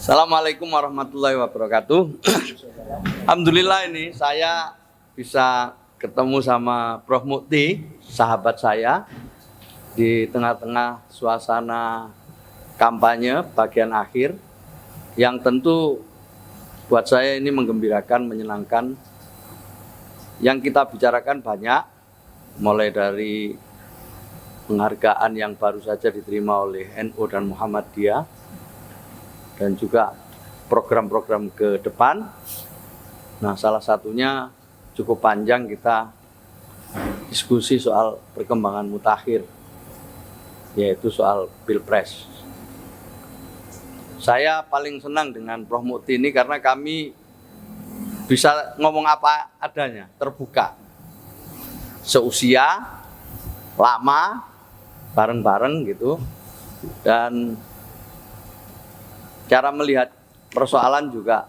Assalamualaikum warahmatullahi wabarakatuh. Alhamdulillah ini saya bisa ketemu sama Prof. Mukti, sahabat saya, di tengah-tengah suasana kampanye bagian akhir yang tentu buat saya ini menggembirakan, menyenangkan. Yang kita bicarakan banyak, mulai dari penghargaan yang baru saja diterima oleh NU dan Muhammadiyah, dan juga program-program ke depan. Nah, salah satunya cukup panjang kita diskusi soal perkembangan mutakhir, yaitu soal Pilpres. Saya paling senang dengan Prof. Mukti ini karena kami bisa ngomong apa adanya, terbuka. Seusia, lama, bareng-bareng gitu. Dan cara melihat persoalan juga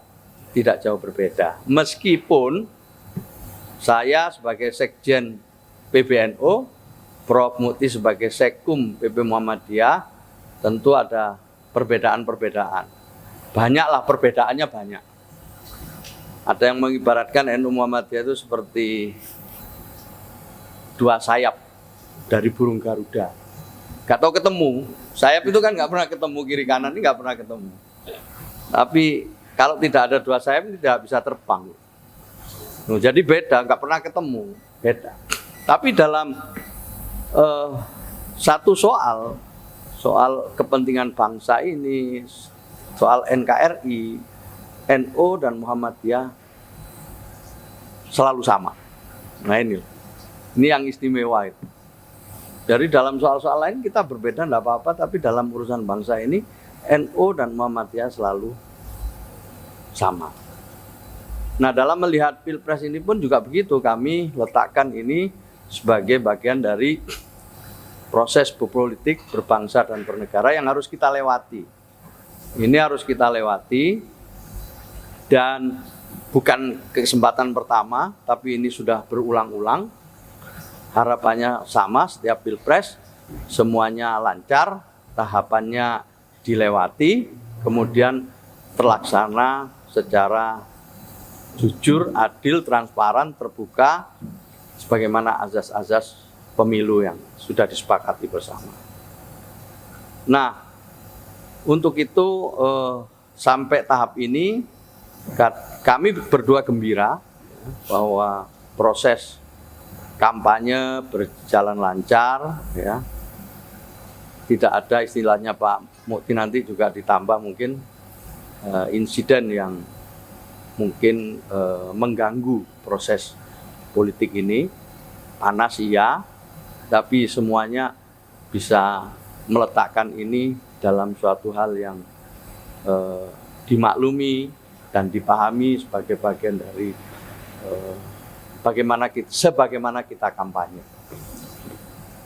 tidak jauh berbeda. Meskipun saya sebagai Sekjen PBNU, Prof. Mukti sebagai Sekkum PP Muhammadiyah, tentu ada perbedaan-perbedaan. Banyaklah perbedaannya banyak. Ada yang mengibaratkan NU Muhammadiyah itu seperti dua sayap dari burung Garuda. Gak tahu ketemu. Sayap itu kan gak pernah ketemu, kiri kanan ini gak pernah ketemu. Tapi kalau tidak ada dua sayap ini tidak bisa terbang. Jadi beda, gak pernah ketemu, beda. Tapi dalam satu soal kepentingan bangsa ini, soal NKRI, NU dan Muhammadiyah selalu sama. Nah ini yang istimewa itu. Dari dalam soal-soal lain kita berbeda tidak apa-apa, tapi dalam urusan bangsa ini NU dan Muhammadiyah selalu sama. Nah, dalam melihat Pilpres ini pun juga begitu, kami letakkan ini sebagai bagian dari proses berpolitik, berbangsa dan bernegara yang harus kita lewati. Ini harus kita lewati, dan bukan kesempatan pertama, tapi ini sudah berulang-ulang. Harapannya sama, setiap Pilpres semuanya lancar, tahapannya dilewati, kemudian terlaksana secara jujur, adil, transparan, terbuka, sebagaimana azas-azas pemilu yang sudah disepakati bersama. Nah, untuk itu sampai tahap ini kami berdua gembira bahwa proses kampanye berjalan lancar, ya. Tidak ada istilahnya Pak Mukti nanti juga ditambah mungkin insiden yang mungkin mengganggu proses politik ini. Panas iya, tapi semuanya bisa meletakkan ini dalam suatu hal yang dimaklumi dan dipahami sebagai bagian dari sebagaimana kita kampanye.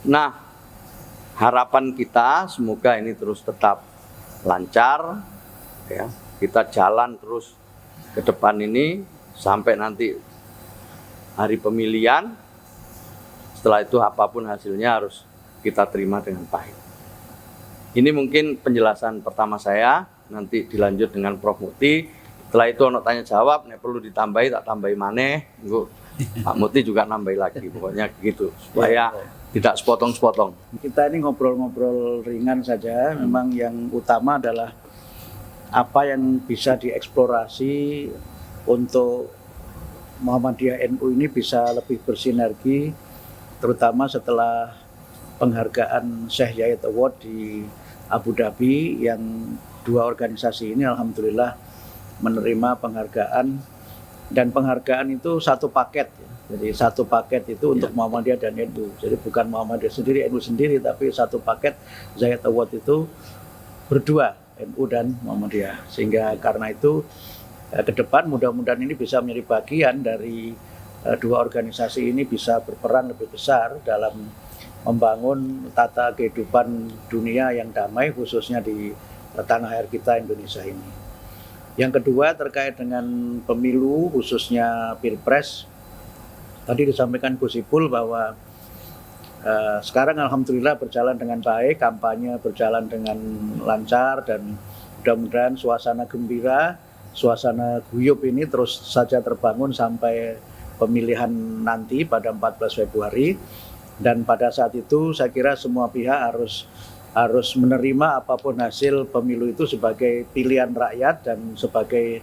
Nah, harapan kita semoga ini terus tetap lancar, ya. Kita jalan terus ke depan ini sampai nanti hari pemilihan. Setelah itu apapun hasilnya harus kita terima dengan baik. Ini mungkin penjelasan pertama saya, nanti dilanjut dengan Prof. Mukti. Setelah itu ono tanya jawab, nek perlu ditambahi tak tambahi maneh. Pak Mukti juga nambahi lagi, pokoknya gitu, supaya tidak sepotong-sepotong. Kita ini ngobrol-ngobrol ringan saja, memang yang utama adalah apa yang bisa dieksplorasi untuk Muhammadiyah NU ini bisa lebih bersinergi, terutama setelah penghargaan Sheikh Zayed Award di Abu Dhabi, yang dua organisasi ini alhamdulillah menerima penghargaan. Dan penghargaan itu satu paket, jadi satu paket itu untuk Muhammadiyah dan NU. Jadi bukan Muhammadiyah sendiri, NU sendiri, tapi satu paket Zayed Award itu berdua, NU dan Muhammadiyah. Sehingga karena itu ke depan mudah-mudahan ini bisa menjadi bagian dari dua organisasi ini bisa berperan lebih besar dalam membangun tata kehidupan dunia yang damai, khususnya di tanah air kita Indonesia ini. Yang kedua terkait dengan pemilu, khususnya Pilpres. Tadi disampaikan Gus Ipul bahwa sekarang alhamdulillah berjalan dengan baik, kampanye berjalan dengan lancar, dan Mudah-mudahan suasana gembira, suasana guyup ini terus saja terbangun sampai pemilihan nanti pada 14 Februari. Dan pada saat itu saya kira semua pihak harus menerima apapun hasil pemilu itu sebagai pilihan rakyat dan sebagai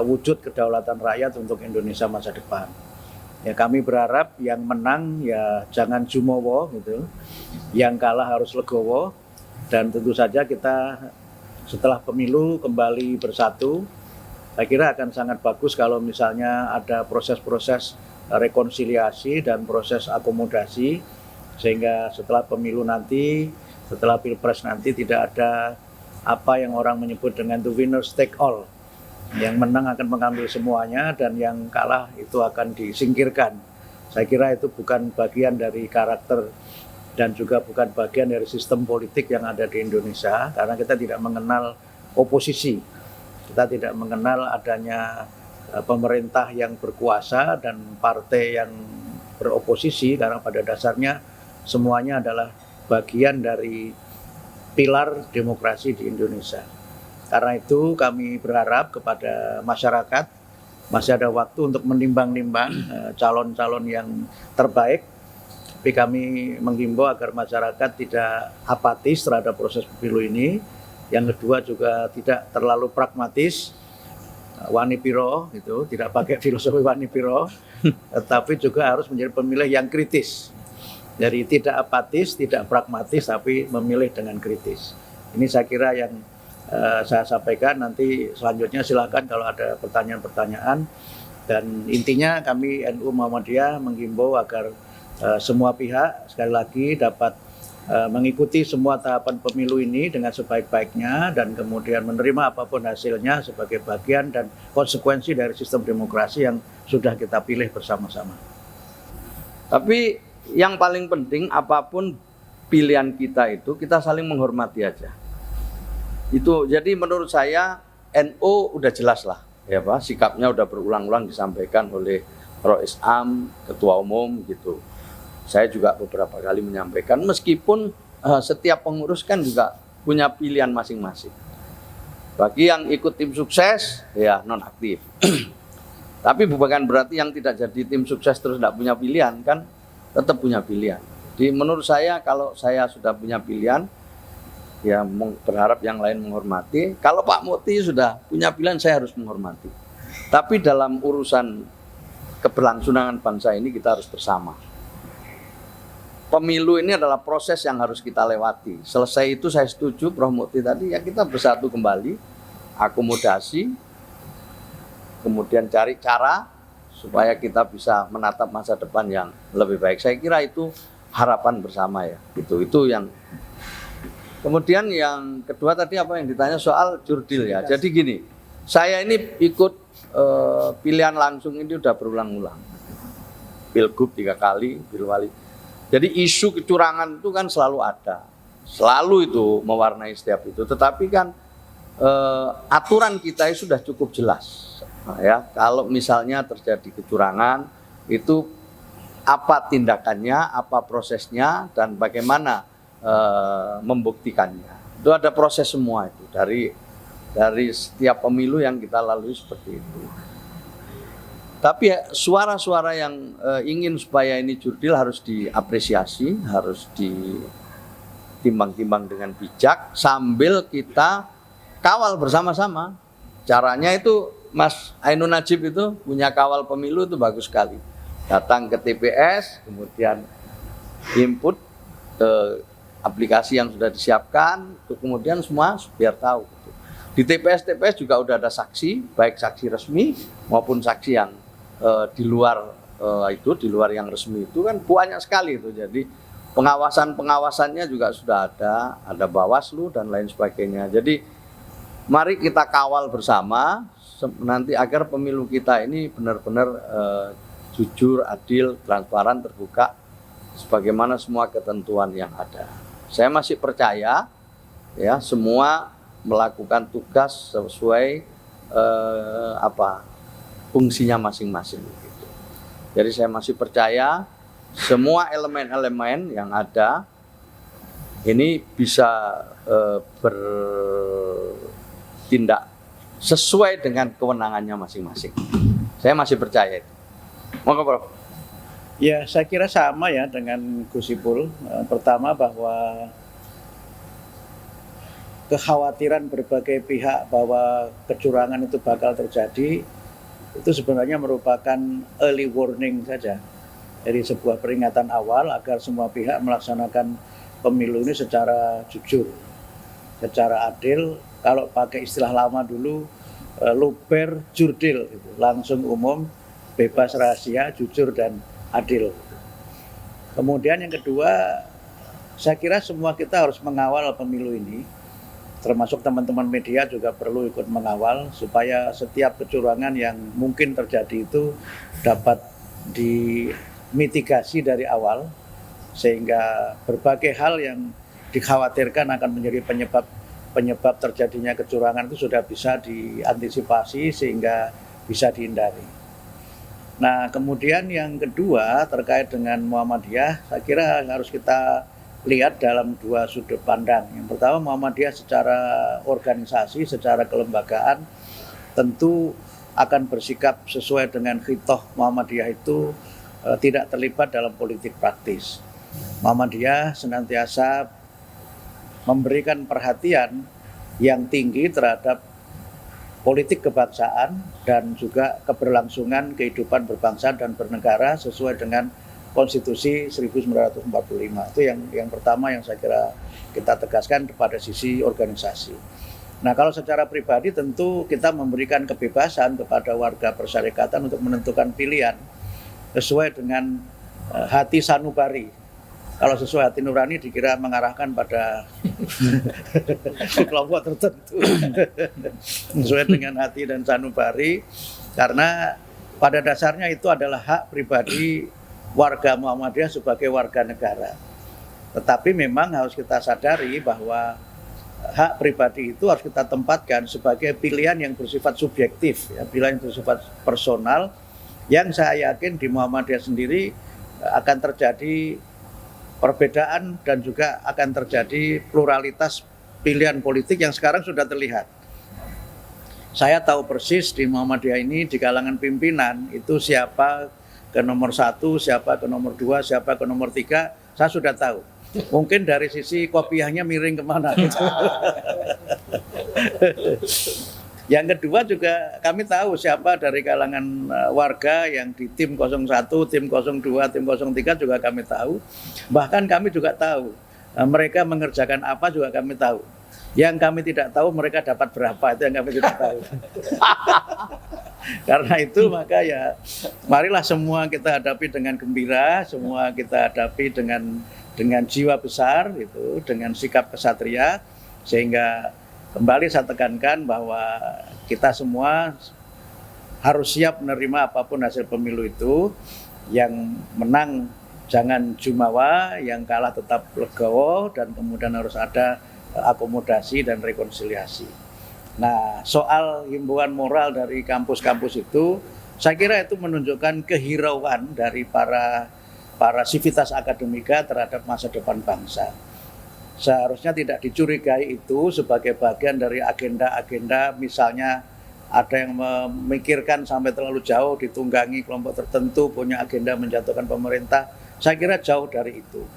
wujud kedaulatan rakyat untuk Indonesia masa depan. Ya, kami berharap yang menang ya jangan jumowo gitu, yang kalah harus legowo, dan tentu saja kita setelah pemilu kembali bersatu. Saya kira akan sangat bagus kalau misalnya ada proses-proses rekonsiliasi dan proses akomodasi, sehingga setelah pemilu nanti, setelah pilpres nanti tidak ada apa yang orang menyebut dengan the winner take all. Yang menang akan mengambil semuanya dan yang kalah itu akan disingkirkan. Saya kira itu bukan bagian dari karakter dan juga bukan bagian dari sistem politik yang ada di Indonesia, karena kita tidak mengenal oposisi. Kita tidak mengenal adanya pemerintah yang berkuasa dan partai yang beroposisi, karena pada dasarnya semuanya adalah bagian dari pilar demokrasi di Indonesia. Karena itu kami berharap kepada masyarakat masih ada waktu untuk menimbang-nimbang calon-calon yang terbaik. Tapi kami menghimbau agar masyarakat tidak apatis terhadap proses pemilu ini. Yang kedua juga tidak terlalu pragmatis, wani piro gitu, tidak pakai filosofi wani piro, tetapi juga harus menjadi pemilih yang kritis. Jadi tidak apatis, tidak pragmatis, tapi memilih dengan kritis. Ini saya kira yang saya sampaikan. Nanti selanjutnya silakan kalau ada pertanyaan-pertanyaan. Dan intinya kami NU Muhammadiyah menghimbau agar semua pihak sekali lagi dapat mengikuti semua tahapan pemilu ini dengan sebaik-baiknya dan kemudian menerima apapun hasilnya sebagai bagian dan konsekuensi dari sistem demokrasi yang sudah kita pilih bersama-sama. Tapi yang paling penting apapun pilihan kita itu kita saling menghormati aja. Itu jadi menurut saya NU udah jelas lah ya Pak, sikapnya udah berulang-ulang disampaikan oleh Rois Am, Ketua Umum gitu. Saya juga beberapa kali menyampaikan, meskipun setiap pengurus kan juga punya pilihan masing-masing. Bagi yang ikut tim sukses, ya nonaktif. Tapi bukan berarti yang tidak jadi tim sukses terus tidak punya pilihan, kan tetap punya pilihan. Jadi menurut saya kalau saya sudah punya pilihan, ya berharap yang lain menghormati. Kalau Pak Mukti sudah punya pilihan, saya harus menghormati. Tapi dalam urusan keberlangsungan bangsa ini kita harus bersama. Pemilu ini adalah proses yang harus kita lewati. Selesai itu saya setuju Prof. Mukti tadi, ya kita bersatu kembali, akomodasi, kemudian cari cara supaya kita bisa menatap masa depan yang lebih baik. Saya kira itu harapan bersama ya. Itu yang. Kemudian yang kedua tadi apa yang ditanya soal jurdil ya. Jadi gini, saya ini ikut pilihan langsung ini udah berulang-ulang. Pilgub 3 kali, Pilwali. Jadi isu kecurangan itu kan selalu ada, selalu itu mewarnai setiap itu. Tetapi kan aturan kita sudah cukup jelas, nah, ya. Kalau misalnya terjadi kecurangan, itu apa tindakannya, apa prosesnya, dan bagaimana membuktikannya. Itu ada proses semua itu dari setiap pemilu yang kita lalui seperti itu. Tapi suara-suara yang ingin supaya ini jurdil harus diapresiasi, harus ditimbang-timbang dengan bijak sambil kita kawal bersama-sama. Caranya itu Mas Ainun Najib itu punya kawal pemilu itu bagus sekali. Datang ke TPS, kemudian input ke aplikasi yang sudah disiapkan, kemudian semua biar tahu. Di TPS juga udah ada saksi, baik saksi resmi maupun saksi yang di luar di luar yang resmi itu kan banyak sekali itu. Jadi pengawasannya juga sudah ada Bawaslu dan lain sebagainya. Jadi mari kita kawal bersama nanti agar pemilu kita ini benar-benar jujur, adil, transparan, terbuka sebagaimana semua ketentuan yang ada. Saya masih percaya ya semua melakukan tugas sesuai fungsinya masing-masing gitu. Jadi saya masih percaya semua elemen-elemen yang ada ini bisa bertindak sesuai dengan kewenangannya masing-masing. Saya masih percaya itu. Monggo, Prof. Ya, saya kira sama ya dengan Gus Ipul. Pertama bahwa kekhawatiran berbagai pihak bahwa kecurangan itu bakal terjadi, itu sebenarnya merupakan early warning saja. Jadi sebuah peringatan awal agar semua pihak melaksanakan pemilu ini secara jujur, secara adil. Kalau pakai istilah lama dulu, luber jurdil, gitu. Langsung umum, bebas rahasia, jujur dan adil. Kemudian yang kedua, saya kira semua kita harus mengawal pemilu ini, termasuk teman-teman media juga perlu ikut mengawal supaya setiap kecurangan yang mungkin terjadi itu dapat dimitigasi dari awal, sehingga berbagai hal yang dikhawatirkan akan menjadi penyebab terjadinya kecurangan itu sudah bisa diantisipasi sehingga bisa dihindari. Nah, kemudian yang kedua terkait dengan Muhammadiyah, saya kira harus kita lihat dalam dua sudut pandang. Yang pertama, Muhammadiyah secara organisasi, secara kelembagaan tentu akan bersikap sesuai dengan khitoh Muhammadiyah itu tidak terlibat dalam politik praktis. Muhammadiyah senantiasa memberikan perhatian yang tinggi terhadap politik kebangsaan dan juga keberlangsungan kehidupan berbangsa dan bernegara sesuai dengan Konstitusi 1945. Itu yang pertama yang saya kira kita tegaskan pada sisi organisasi. Nah, kalau secara pribadi tentu kita memberikan kebebasan kepada warga persyarikatan untuk menentukan pilihan sesuai dengan hati sanubari. Kalau sesuai hati nurani dikira mengarahkan pada kelompok tertentu. Sesuai dengan hati dan sanubari, karena pada dasarnya itu adalah hak pribadi warga Muhammadiyah sebagai warga negara. Tetapi memang harus kita sadari bahwa hak pribadi itu harus kita tempatkan sebagai pilihan yang bersifat subjektif, ya, pilihan yang bersifat personal, yang saya yakin di Muhammadiyah sendiri akan terjadi perbedaan dan juga akan terjadi pluralitas pilihan politik yang sekarang sudah terlihat. Saya tahu persis di Muhammadiyah ini di kalangan pimpinan itu siapa ke nomor 1, siapa ke nomor 2, siapa ke nomor 3, saya sudah tahu. Mungkin dari sisi kopiahnya miring kemana gitu. Yang kedua juga kami tahu siapa dari kalangan warga yang di tim 01, tim 02, tim 03 juga kami tahu. Bahkan kami juga tahu mereka mengerjakan apa juga kami tahu. Yang kami tidak tahu mereka dapat berapa, itu yang kami tidak tahu. Karena itu maka ya marilah semua kita hadapi dengan gembira, semua kita hadapi dengan jiwa besar itu, dengan sikap kesatria, sehingga kembali saya tekankan bahwa kita semua harus siap menerima apapun hasil pemilu itu. Yang menang jangan jumawa, yang kalah tetap legowo, dan kemudian harus ada akomodasi dan rekonsiliasi. Nah, soal himbauan moral dari kampus-kampus itu, saya kira itu menunjukkan kehirauan dari para sivitas akademika terhadap masa depan bangsa. Seharusnya tidak dicurigai itu sebagai bagian dari agenda-agenda, misalnya ada yang memikirkan sampai terlalu jauh, ditunggangi kelompok tertentu, punya agenda menjatuhkan pemerintah. Saya kira jauh dari itu.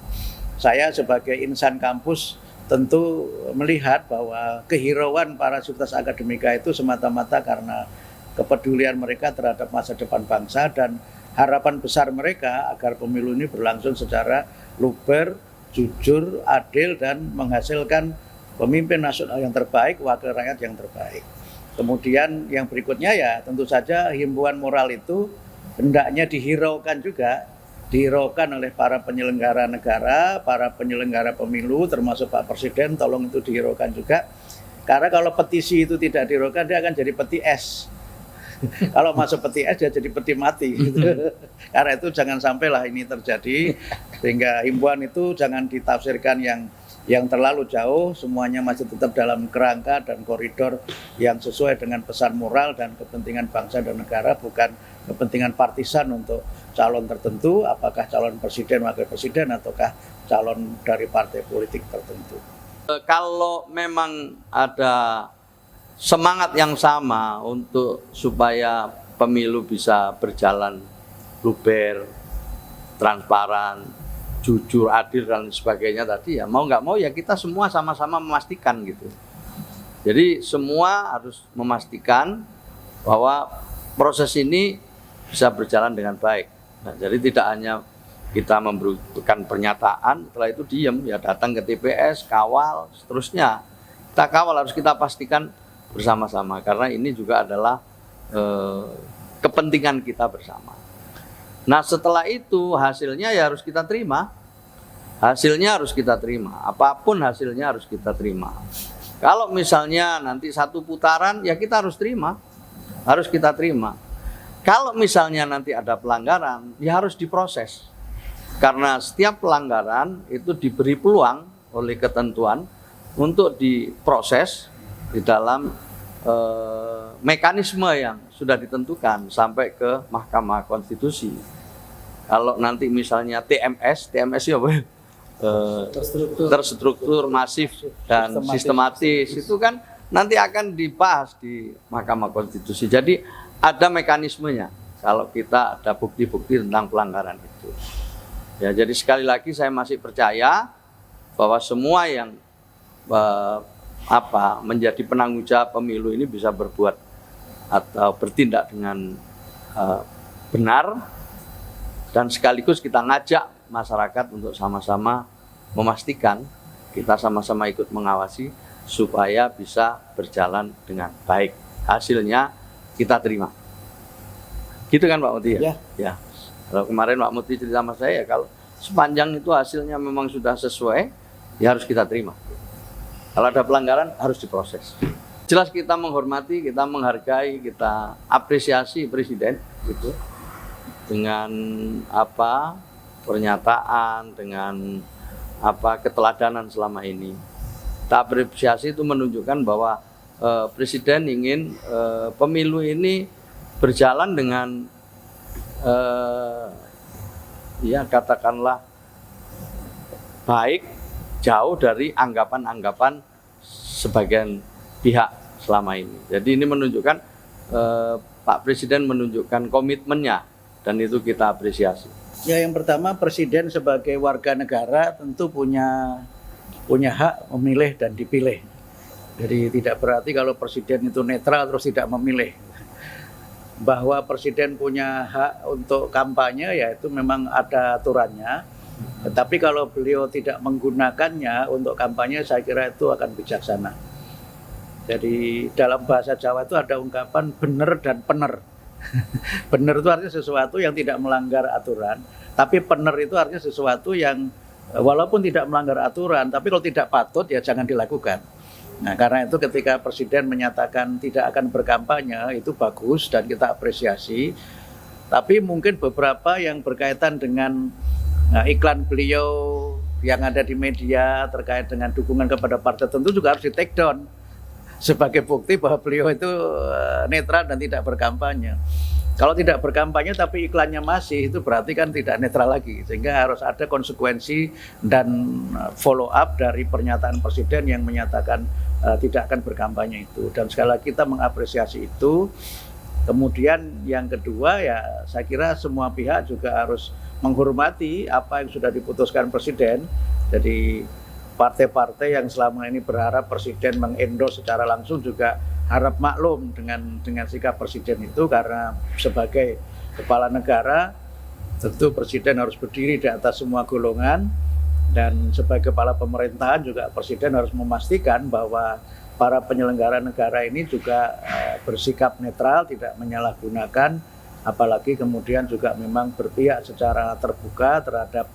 Saya sebagai insan kampus tentu melihat bahwa kehirauan para sivitas akademika itu semata-mata karena kepedulian mereka terhadap masa depan bangsa dan harapan besar mereka agar pemilu ini berlangsung secara luber, jujur, adil, dan menghasilkan pemimpin nasional yang terbaik, wakil rakyat yang terbaik. Kemudian yang berikutnya ya tentu saja himbauan moral itu hendaknya dihiraukan juga, dihiraukan oleh para penyelenggara negara, para penyelenggara pemilu, termasuk Pak Presiden, tolong itu dihiraukan juga. Karena kalau petisi itu tidak dihiraukan, dia akan jadi peti es. Kalau masuk peti es, dia jadi peti mati. Gitu. Karena itu jangan sampailah ini terjadi, sehingga himbauan itu jangan ditafsirkan yang terlalu jauh, semuanya masih tetap dalam kerangka dan koridor yang sesuai dengan pesan moral dan kepentingan bangsa dan negara, bukan kepentingan partisan untuk calon tertentu, apakah calon presiden, wakil presiden, ataukah calon dari partai politik tertentu. Kalau memang ada semangat yang sama untuk supaya pemilu bisa berjalan luber, transparan, jujur, adil dan sebagainya tadi, ya mau nggak mau ya kita semua sama-sama memastikan gitu. Jadi semua harus memastikan bahwa proses ini bisa berjalan dengan baik. Nah, jadi tidak hanya kita memberikan pernyataan, setelah itu diem, ya datang ke TPS, kawal, seterusnya. Kita kawal, harus kita pastikan bersama-sama, karena ini juga adalah kepentingan kita bersama. Nah setelah itu hasilnya ya harus kita terima. Hasilnya harus kita terima, apapun hasilnya harus kita terima. Kalau misalnya nanti satu putaran, ya kita harus terima, harus kita terima. Kalau misalnya nanti ada pelanggaran, ya harus diproses. Karena setiap pelanggaran itu diberi peluang oleh ketentuan untuk diproses di dalam mekanisme yang sudah ditentukan sampai ke Mahkamah Konstitusi. Kalau nanti misalnya TMS ya terstruktur, masif, dan sistematis, itu kan nanti akan dibahas di Mahkamah Konstitusi. Jadi ada mekanismenya kalau kita ada bukti-bukti tentang pelanggaran itu. Ya, jadi sekali lagi saya masih percaya bahwa semua yang menjadi penanggung jawab pemilu ini bisa berbuat atau bertindak dengan benar, dan sekaligus kita ngajak masyarakat untuk sama-sama memastikan, kita sama-sama ikut mengawasi supaya bisa berjalan dengan baik. Hasilnya kita terima. Gitu kan Pak Muti ya? Ya. Kalau kemarin Pak Muti cerita sama saya, kalau sepanjang itu hasilnya memang sudah sesuai, ya harus kita terima. Kalau ada pelanggaran harus diproses. Jelas kita menghormati, kita menghargai, kita apresiasi Presiden gitu. Dengan pernyataan, dengan keteladanan selama ini. Kita apresiasi itu menunjukkan bahwa Presiden ingin pemilu ini berjalan dengan katakanlah baik, jauh dari anggapan-anggapan sebagian pihak selama ini. Jadi ini menunjukkan Pak Presiden menunjukkan komitmennya, dan itu kita apresiasi. Ya, yang pertama, Presiden sebagai warga negara tentu punya hak memilih dan dipilih. Jadi tidak berarti kalau Presiden itu netral terus tidak memilih. Bahwa Presiden punya hak untuk kampanye, ya itu memang ada aturannya. Tetapi kalau beliau tidak menggunakannya untuk kampanye, saya kira itu akan bijaksana. Jadi dalam bahasa Jawa itu ada ungkapan bener dan pener. Bener itu artinya sesuatu yang tidak melanggar aturan, tapi pener itu artinya sesuatu yang walaupun tidak melanggar aturan, tapi kalau tidak patut ya jangan dilakukan. Nah, karena itu ketika Presiden menyatakan tidak akan berkampanye, itu bagus dan kita apresiasi. Tapi mungkin beberapa yang berkaitan dengan iklan beliau yang ada di media terkait dengan dukungan kepada partai tentu juga harus di take down sebagai bukti bahwa beliau itu netral dan tidak berkampanye. Kalau tidak berkampanye tapi iklannya masih, itu berarti kan tidak netral lagi, sehingga harus ada konsekuensi dan follow up dari pernyataan Presiden yang menyatakan tidak akan berkampanye itu. Dan sekali lagi kita mengapresiasi itu. Kemudian yang kedua, ya saya kira semua pihak juga harus menghormati apa yang sudah diputuskan Presiden. Jadi partai-partai yang selama ini berharap Presiden mengendorse secara langsung juga harap maklum dengan sikap Presiden itu, karena sebagai kepala negara tentu Presiden harus berdiri di atas semua golongan, dan sebagai kepala pemerintahan juga Presiden harus memastikan bahwa para penyelenggara negara ini juga bersikap netral, tidak menyalahgunakan, apalagi kemudian juga memang berpihak secara terbuka terhadap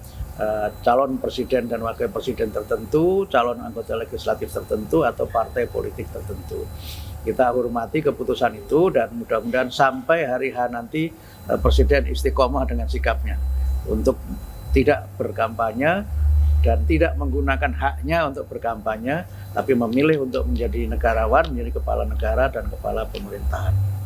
calon presiden dan wakil presiden tertentu, calon anggota legislatif tertentu, atau partai politik tertentu. Kita hormati keputusan itu, dan mudah-mudahan sampai hari H nanti Presiden istiqomah dengan sikapnya untuk tidak berkampanye dan tidak menggunakan haknya untuk berkampanye, tapi memilih untuk menjadi negarawan, menjadi kepala negara dan kepala pemerintahan.